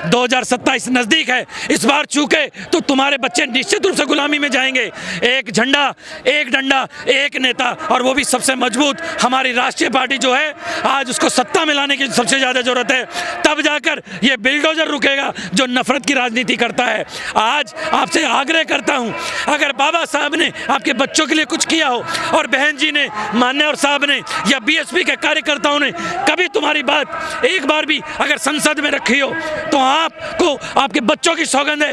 2027 नजदीक है, इस बार चूके तो तुम्हारे बच्चे निश्चित रूप से गुलामी में जाएंगे। एक झंडा, एक डंडा, एक नेता, और वो भी सबसे मजबूत हमारी राष्ट्रीय पार्टी जो है, आज उसको सत्ता में लाने की सबसे ज्यादा जरूरत है। तब जाकर ये बिल्डोजर रुकेगा जो नफरत की राजनीति करता है। आज आपसे आग्रह करता हूं, अगर बाबा साहब ने आपके बच्चों के लिए कुछ किया हो और बहन जी ने, मान्यवर साहब ने या बीएसपी के कार्यकर्ताओं ने कभी तुम्हारी बात एक बार भी अगर संसद में रखी हो, तो आपको आपके बच्चों की सौगंध है,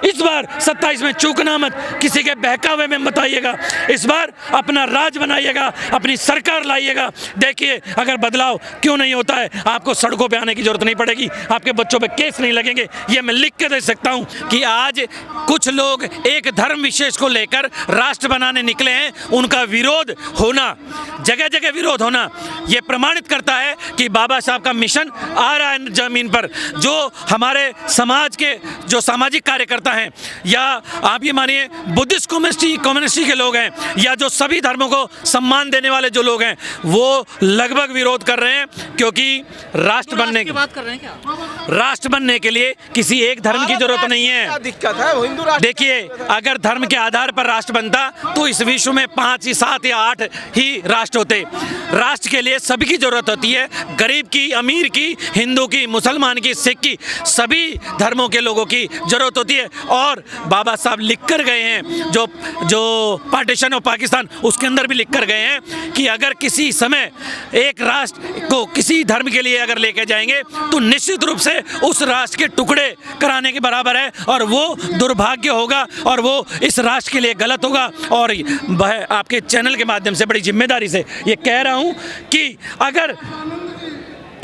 इस बार 27 में चूकना मत, किसी के बहकावे में मत आइएगा। इस बार अपना राज बनाइएगा, अपनी सरकार लाइएगा। देखिए अगर बदलाव क्यों नहीं होता है, आपको सड़कों पे आने की जरूरत नहीं पड़ेगी, आपके बच्चों पे केस नहीं लगेंगे। ये मैं लिख के दे सकता हूं कि आज कुछ लोग एक धर्म विशेष को लेकर राष्ट्र बनाने निकले हैं, उनका विरोध होना, जगह जगह विरोध होना, यह प्रमाणित करता है कि बाबा साहब का मिशन आ रहा है जमीन पर। जो हमारे समाज के जो सामाजिक कार्यकर्ता हैं, या आप ये मानिए बुद्धिस्ट कम्युनिस्ट के लोग हैं, या जो सभी धर्मों को सम्मान देने वाले जो लोग हैं, वो लगभग विरोध कर रहे हैं। क्योंकि राष्ट्र बनने की बात कर रहे हैं क्या? राष्ट्र बनने के लिए किसी एक धर्म की जरूरत नहीं है। दिक्कत है वो हिंदू राष्ट्र। देखिए अगर धर्म के आधार पर राष्ट्र बनता तो इस विश्व में 5 या 7 या 8 ही राष्ट्र होते। राष्ट्र के लिए सभी की जरूरत होती है, गरीब की, अमीर की, हिंदू की, मुसलमान की, सिख की, सभी धर्मों के लोगों की जरूरत होती है। और बाबा साहब लिख कर गए हैं, जो पार्टीशन ऑफ पाकिस्तान उसके अंदर भी लिख कर गए हैं कि अगर किसी समय एक राष्ट्र को किसी धर्म के लिए अगर लेके जाएंगे तो निश्चित रूप से उस राष्ट्र के टुकड़े कराने के बराबर है, और वो दुर्भाग्य होगा और वो इस राष्ट्र के लिए गलत होगा। और आपके चैनल के माध्यम से बड़ी जिम्मेदारी से ये कह रहा हूं कि अगर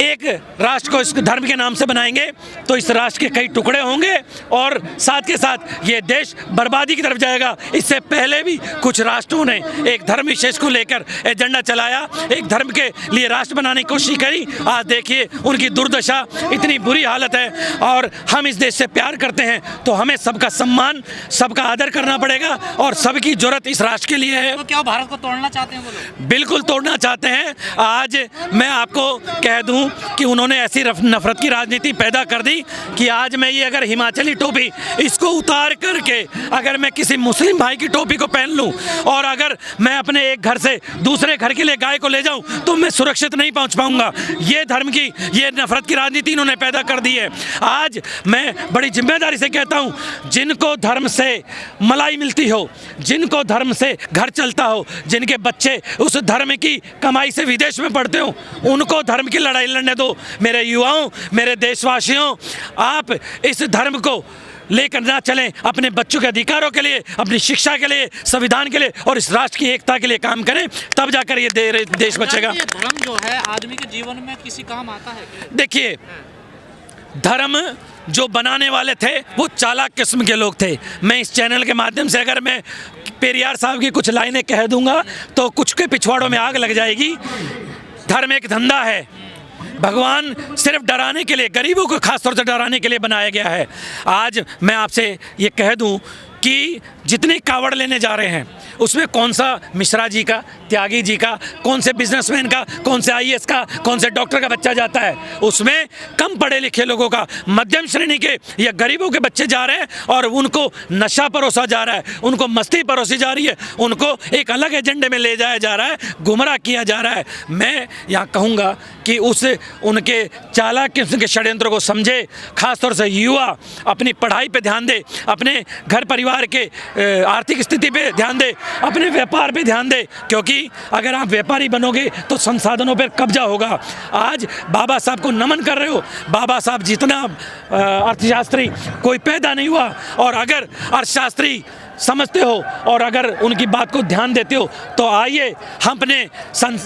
एक राष्ट्र को इस धर्म के नाम से बनाएंगे तो इस राष्ट्र के कई टुकड़े होंगे और साथ के साथ ये देश बर्बादी की तरफ जाएगा। इससे पहले भी कुछ राष्ट्रों ने एक धर्म विशेष को लेकर एजेंडा चलाया, एक धर्म के लिए राष्ट्र बनाने की कोशिश करी। आज देखिए उनकी दुर्दशा, इतनी बुरी हालत है। और हम इस देश से प्यार करते हैं तो हमें सबका सम्मान, सबका आदर करना पड़ेगा, और सबकी जरूरत इस राष्ट्र के लिए है। तो क्या भारत को तोड़ना चाहते हैं वो लोग? बिल्कुल तोड़ना चाहते हैं। आज मैं आपको कह दूं कि उन्होंने ऐसी नफरत की राजनीति पैदा कर दी कि आज मैं ये अगर हिमाचली टोपी इसको उतार करके अगर मैं किसी मुस्लिम भाई की टोपी को पहन लूं और अगर मैं अपने एक घर से दूसरे घर के लिए गाय को ले जाऊं तो मैं सुरक्षित नहीं पहुंच पाऊंगा। ये धर्म की, ये नफरत की राजनीति इन्होंने पैदा कर दी है। आज मैं बड़ी जिम्मेदारी से कहता हूं, जिनको धर्म से मलाई मिलती हो, जिनको धर्म से घर चलता हो, जिनके बच्चे उस धर्म की कमाई से विदेश में पढ़ते हो, उनको धर्म की लड़ाई लड़ने दो। मेरे युवाओं, मेरे देशवासियों, आप इस धर्म को लेकर ना चलें, अपने बच्चों के अधिकारों के लिए, अपनी शिक्षा के लिए, संविधान के लिए और इस राष्ट्र की एकता के लिए काम करें, तब जाकर ये देश बचेगा। ये धर्म जो है आदमी के जीवन में किसी काम आता है? देखिए धर्म जो बनाने वाले थे वो चालाक किस्म के लोग थे। मैं इस चैनल के माध्यम से अगर मैं पेरियार साहब की कुछ लाइनें कह दूंगा तो कुछ के पिछवाड़ों में आग लग जाएगी। धर्म एक धंधा है, भगवान सिर्फ डराने के लिए, गरीबों को खासतौर से डराने के लिए बनाया गया है। आज मैं आपसे ये कह दूं कि जितने कावड़ लेने जा रहे हैं उसमें कौन सा मिश्रा जी का, त्यागी जी का, कौन से बिजनेसमैन का, कौन से आईएएस का, कौन से डॉक्टर का बच्चा जाता है? उसमें कम पढ़े लिखे लोगों का, मध्यम श्रेणी के या गरीबों के बच्चे जा रहे हैं और उनको नशा परोसा जा रहा है, उनको मस्ती परोसी जा रही है, उनको एक अलग एजेंडे में ले जाया जा रहा है, गुमराह किया जा रहा है। मैं यहाँ कहूँगा कि उनके चालाक किस्म के षड्यंत्रों को समझे, खासतौर से युवा अपनी पढ़ाई पे ध्यान दे, अपने घर परिवार के आर्थिक स्थिति पे ध्यान दे, अपने व्यापार पे ध्यान दे, क्योंकि अगर आप व्यापारी बनोगे तो संसाधनों पर कब्जा होगा। आज बाबा साहब को नमन कर रहे हो, बाबा साहब जितना अर्थशास्त्री कोई पैदा नहीं हुआ, और अगर अर्थशास्त्री समझते हो और अगर उनकी बात को ध्यान देते हो तो आइए हम अपने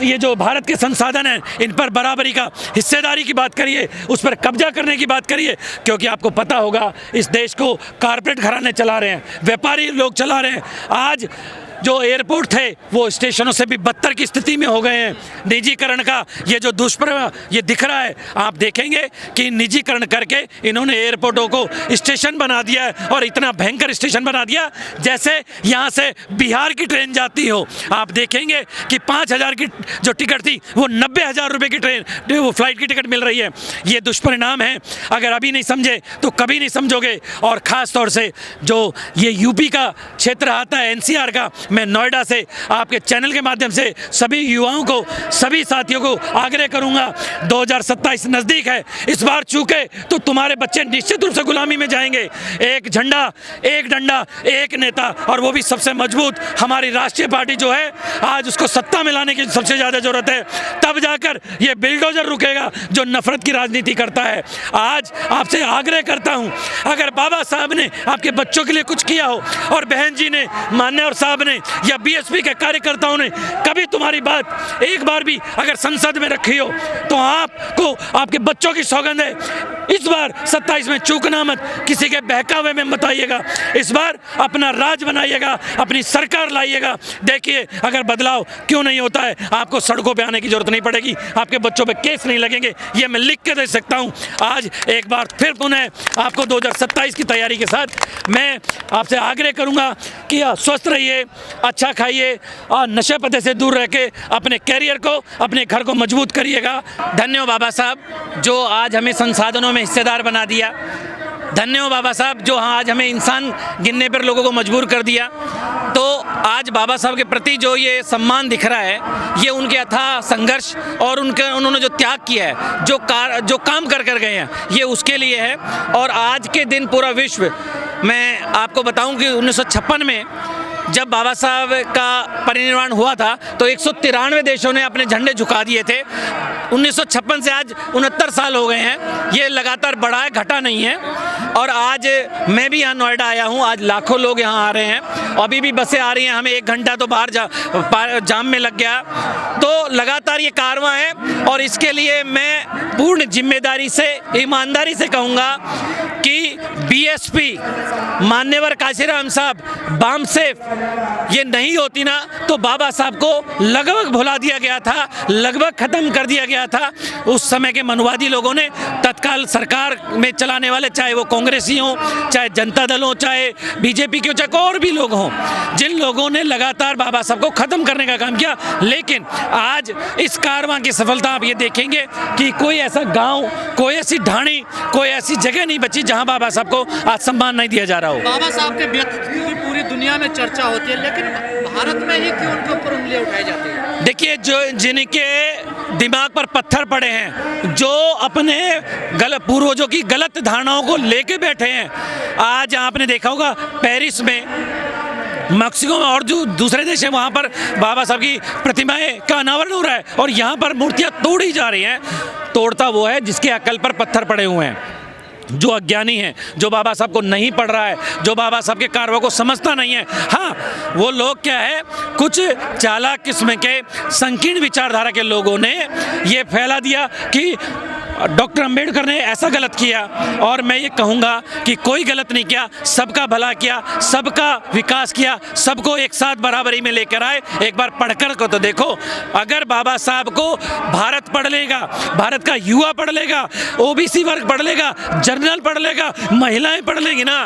ये जो भारत के संसाधन हैं इन पर बराबरी का, हिस्सेदारी की बात करिए, उस पर कब्जा करने की बात करिए। क्योंकि आपको पता होगा इस देश को कारपोरेट घराने चला रहे हैं, व्यापारी लोग चला रहे हैं। आज जो एयरपोर्ट थे वो स्टेशनों से भी बदतर की स्थिति में हो गए हैं। निजीकरण का ये जो दुष्प्रभाव ये दिख रहा है, आप देखेंगे कि निजीकरण करके इन्होंने एयरपोर्टों को स्टेशन बना दिया है और इतना भयंकर स्टेशन बना दिया जैसे यहाँ से बिहार की ट्रेन जाती हो। आप देखेंगे कि 5,000 की जो टिकट थी वो 90,000 रुपये की ट्रेन वो फ्लाइट की टिकट मिल रही है। ये दुष्परिणाम है, अगर अभी नहीं समझे तो कभी नहीं समझोगे। और ख़ास तौर से जो ये यूपी का क्षेत्र आता है एनसीआर का, मैं नोएडा से आपके चैनल के माध्यम से सभी युवाओं को, सभी साथियों को आग्रह करूंगा, 2027 नज़दीक है, इस बार चूके तो तुम्हारे बच्चे निश्चित रूप से गुलामी में जाएंगे। एक झंडा, एक डंडा, एक नेता, और वो भी सबसे मजबूत हमारी राष्ट्रीय पार्टी जो है, आज उसको सत्ता में लाने की सबसे ज़्यादा ज़रूरत है। तब जाकर ये बिल्डोजर रुकेगा जो नफरत की राजनीति करता है। आज आपसे आग्रह करता हूं, अगर बाबा साहब ने आपके बच्चों के लिए कुछ किया हो और बहन जी ने, मान्यवर साहब ने या बीएसपी के कार्यकर्ताओं ने कभी तुम्हारी बात एक बार भी अगर संसद में रखी हो तो आपको आपके बच्चों की सौगंध है, इस बार 27 में चूकना मत, किसी के बहकावे में मत आइएगा। इस बार अपना राज बनाइएगा, अपनी सरकार लाइएगा। देखिए अगर बदलाव क्यों नहीं होता है, आपको सड़कों पे आने की जरूरत नहीं पड़ेगी, आपके बच्चों पे केस नहीं लगेंगे, ये मैं लिख के दे सकता हूँ। आज एक बार फिर पुनः आपको 2027 की तैयारी के साथ मैं आपसे आग्रह करूँगा कि स्वस्थ रहिए, अच्छा खाइए और नशे पते से दूर रह के अपने कैरियर को, अपने घर को मजबूत करिएगा। धन्यवाद बाबा साहब जो आज हमें संसाधनों में हिस्सेदार बना दिया। धन्यवाद बाबा साहब जो आज हमें इंसान गिनने पर लोगों को मजबूर कर दिया। तो आज बाबा साहब के प्रति जो ये सम्मान दिख रहा है, ये उनके अथाह संघर्ष और उन्होंने जो त्याग किया है, जो काम कर गए हैं, ये उसके लिए है। और आज के दिन पूरा विश्व, मैं आपको बताऊं कि 1956 में जब बाबा साहब का परिनिर्वाण हुआ था तो 193 देशों ने अपने झंडे झुका दिए थे। 1956 से आज 69 साल हो गए हैं, ये लगातार बढ़ा है, घटा नहीं है। और आज मैं भी यहाँ नोएडा आया हूँ, आज लाखों लोग यहाँ आ रहे हैं, अभी भी बसें आ रही हैं, हमें 1 घंटा तो बाहर जाम में लग गया। तो लगातार ये कारवां है और इसके लिए मैं पूर्ण जिम्मेदारी से, ईमानदारी से कहूँगा कि बीएसपी, मान्यवर काशीराम साहब, बामसेफ ये नहीं होती ना तो बाबा साहब को लगभग भुला दिया गया था, लगभग खत्म कर दिया गया था। उस समय के मनुवादी लोगों ने तत्काल सरकार में चलाने वाले, चाहे वो कांग्रेसी हों, चाहे जनता दल हो, चाहे बीजेपी के, चाहे और भी लोग हों, जिन लोगों ने लगातार बाबा साहब को खत्म करने का काम किया। लेकिन आज इस कारवां की सफलता आप ये देखेंगे कि कोई ऐसा गांव, कोई ऐसी ढाणी, कोई ऐसी जगह नहीं बची जहां बाबा साहब को आज सम्मान नहीं दिया जा रहा हो। बाबा साहब के व्यक्तित्व की पूरी दुनिया में चर्चा होती है, लेकिन भारत में ही क्यों उनके ऊपर उंगलियां उठाई जाती है? देखिए, जो जिनके दिमाग पर पत्थर पड़े हैं, जो अपने पूर्वजों की गलत धारणाओं को लेके बैठे हैं, आज आपने देखा होगा पेरिस में, मैक्सिको में और जो दूसरे देश हैं वहाँ पर बाबा साहब की प्रतिमाएं का अनावरण हो रहा है और यहाँ पर मूर्तियाँ तोड़ी जा रही हैं। तोड़ता वो है जिसके अकल पर पत्थर पड़े हुए हैं, जो अज्ञानी है, जो बाबा साहब को नहीं पढ़ रहा है, जो बाबा साहब के कार्यों को समझता नहीं है। हाँ, वो लोग क्या है, कुछ चालाक किस्म के संकीर्ण विचारधारा के लोगों ने ये फैला दिया कि डॉक्टर अंबेडकर ने ऐसा गलत किया, और मैं ये कहूँगा कि कोई गलत नहीं किया, सबका भला किया, सबका विकास किया, सबको एक साथ बराबरी में लेकर आए। एक बार पढ़कर को तो देखो, अगर बाबा साहब को भारत पढ़ लेगा, भारत का युवा पढ़ लेगा, ओबीसी वर्ग पढ़ लेगा, जनरल पढ़ लेगा, महिलाएं पढ़ लेंगी ना,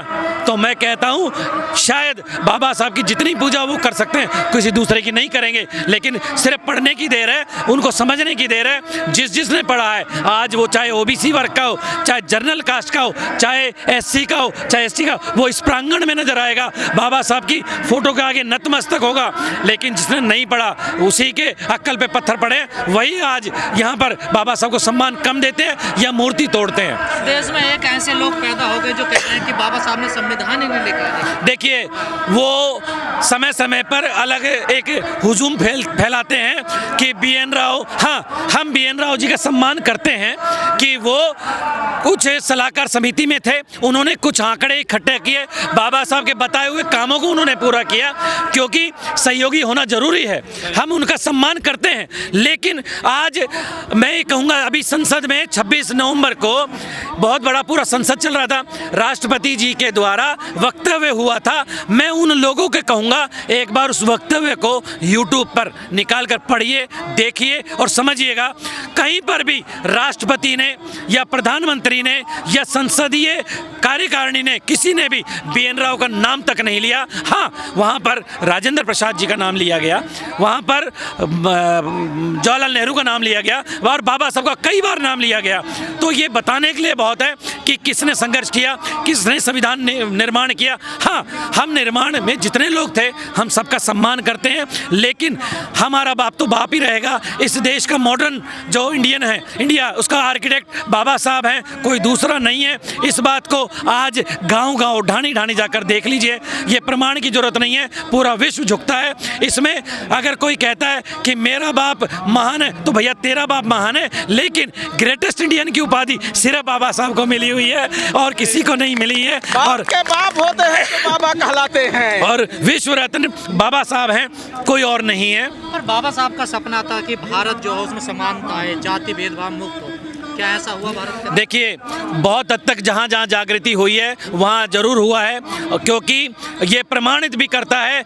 तो मैं कहता हूँ शायद बाबा साहब की जितनी पूजा वो कर सकते हैं, किसी दूसरे की नहीं करेंगे। लेकिन सिर्फ पढ़ने की देर है, उनको समझने की देर है। जिसने पढ़ा है, आज वो चाहे ओबीसी वर्ग का हो, चाहे जनरल कास्ट का हो, चाहे एससी का हो, चाहे एसटी का, वो इस प्रांगण में नजर आएगा, बाबा साहब की फोटो के आगे नतमस्तक होगा। लेकिन जिसने नहीं पढ़ा, उसी के अक्ल पे पत्थर पड़े, वही आज यहाँ पर बाबा साहब को सम्मान कम देते हैं या मूर्ति तोड़ते हैं। देश में एक ऐसे लोग पैदा हो गए जो कहते हैं कि बाबा साहब ने संविधान ही नहीं लिखा। देखिए, वो समय समय पर अलग एक हुजूम फैलाते हैं कि BN राव, हाँ, हम BN राव जी का सम्मान करते हैं, कि वो कुछ सलाहकार समिति में थे, उन्होंने कुछ आंकड़े इकट्ठे किए, बाबा साहब के बताए हुए कामों को उन्होंने पूरा किया, क्योंकि सहयोगी होना जरूरी है, हम उनका सम्मान करते हैं। लेकिन आज मैं ये कहूँगा, अभी संसद में 26 नवंबर को बहुत बड़ा पूरा संसद चल रहा था, राष्ट्रपति जी के द्वारा वक्तव्य हुआ था। मैं उन लोगों के कहूँगा एक बार उस वक्तव्य को यूट्यूब पर निकाल कर पढ़िए, देखिए और समझिएगा। कहीं पर भी राष्ट्रपति ने या प्रधानमंत्री ने या संसदीय कार्यकारिणी ने, किसी ने भी BN राव का नाम तक नहीं लिया। हाँ, वहाँ पर राजेंद्र प्रसाद जी का नाम लिया गया, वहाँ पर जवाहरलाल नेहरू का नाम लिया गया और बाबा साहब का कई बार नाम लिया गया। तो ये बताने के लिए बहुत है कि किसने संघर्ष किया, किसने संविधान निर्माण किया। हाँ, हम निर्माण में जितने लोग थे हम सबका सम्मान करते हैं, लेकिन हमारा बाप तो बाप ही रहेगा। इस देश का मॉडर्न जो इंडिया उसका आर्किटेक्ट बाबा साहब हैं, कोई दूसरा नहीं है। इस बात को आज गांव-गांव, ढाणी-ढाणी जाकर देख लीजिए, ये प्रमाण की जरूरत नहीं है, पूरा विश्व झुकता है इसमें। अगर कोई कहता है कि मेरा बाप महान है, तो भैया तेरा बाप महान है, लेकिन ग्रेटेस्ट इंडियन की उपाधि सिर्फ बाबा साहब को मिली हुई है और किसी को नहीं मिली है। और के बाप होते हैं तो बाबा कहलाते हैं, और विश्व रत्न बाबा साहब हैं, कोई और नहीं है। पर बाबा साहब का सपना था कि भारत जो है उसमें समानता है, जाति भेदभाव मुक्त हो, क्या ऐसा हुआ भारत के? देखिए, बहुत हद तक जहाँ जहाँ जागृति हुई है वहाँ जरूर हुआ है, क्योंकि ये प्रमाणित भी करता है